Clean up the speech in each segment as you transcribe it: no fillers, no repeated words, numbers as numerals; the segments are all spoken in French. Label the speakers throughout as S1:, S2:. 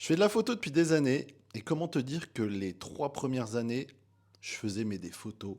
S1: Je fais de la photo depuis des années et comment te dire que les 3 premières années, je faisais des photos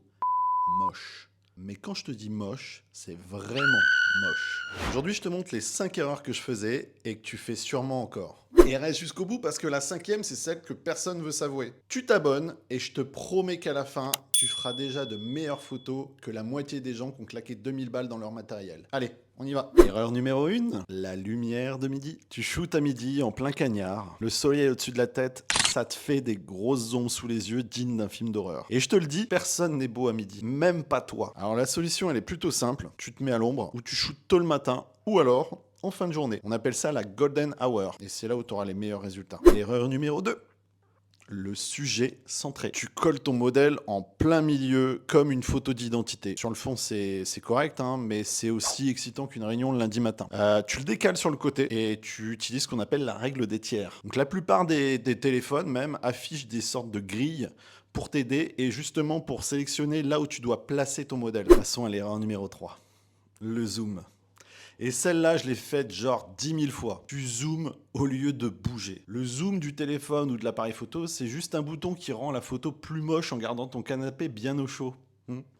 S1: moches. Mais quand je te dis moche, c'est vraiment moche. Aujourd'hui, je te montre les 5 erreurs que je faisais et que tu fais sûrement encore. Et reste jusqu'au bout parce que la cinquième, c'est celle que personne ne veut s'avouer. Tu t'abonnes et je te promets qu'à la fin, tu feras déjà de meilleures photos que la moitié des gens qui ont claqué 2000 balles dans leur matériel. Allez, on y va. Erreur numéro 1, la lumière de midi. Tu shootes à midi en plein cagnard, le soleil au-dessus de la tête, ça te fait des grosses ombres sous les yeux dignes d'un film d'horreur. Et je te le dis, personne n'est beau à midi, même pas toi. Alors la solution, elle est plutôt simple. Tu te mets à l'ombre ou tu shootes tôt le matin ou alors en fin de journée. On appelle ça la golden hour et c'est là où tu auras les meilleurs résultats. Erreur numéro 2. Le sujet centré. Tu colles ton modèle en plein milieu comme une photo d'identité. Sur le fond, c'est correct, hein, mais c'est aussi excitant qu'une réunion le lundi matin. Tu le décales sur le côté et tu utilises ce qu'on appelle la règle des tiers. Donc la plupart des téléphones même affichent des sortes de grilles pour t'aider et justement pour sélectionner là où tu dois placer ton modèle. Passons à l'erreur numéro 3. Le zoom. Et celle-là, je l'ai faite genre 10 000 fois. Tu zoomes au lieu de bouger. Le zoom du téléphone ou de l'appareil photo, c'est juste un bouton qui rend la photo plus moche en gardant ton canapé bien au chaud.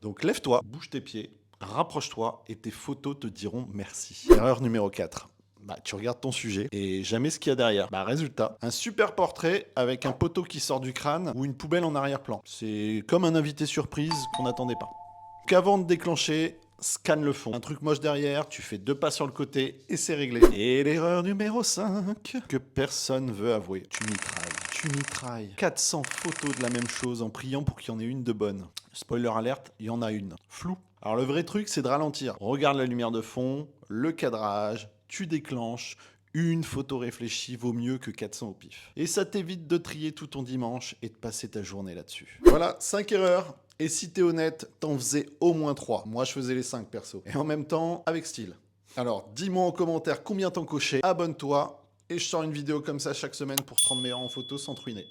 S1: Donc lève-toi, bouge tes pieds, rapproche-toi et tes photos te diront merci. Erreur numéro 4. Tu regardes ton sujet et jamais ce qu'il y a derrière. Résultat, un super portrait avec un poteau qui sort du crâne ou une poubelle en arrière-plan. C'est comme un invité surprise qu'on n'attendait pas. Qu'avant de déclencher, scanne le fond. Un truc moche derrière, tu fais 2 pas sur le côté et c'est réglé. Et l'erreur numéro 5, que personne veut avouer. Tu mitrailles. Tu mitrailles. 400 photos de la même chose en priant pour qu'il y en ait une de bonne. Spoiler alerte, il y en a une. Flou. Alors le vrai truc, c'est de ralentir. Regarde la lumière de fond, le cadrage, tu déclenches. Une photo réfléchie vaut mieux que 400 au pif. Et ça t'évite de trier tout ton dimanche et de passer ta journée là-dessus. Voilà, 5 erreurs. Et si t'es honnête, t'en faisais au moins 3. Moi, je faisais les 5 perso. Et en même temps, avec style. Alors, dis-moi en commentaire combien t'en cochais, abonne-toi, et je sors une vidéo comme ça chaque semaine pour te rendre meilleur en photo sans te ruiner.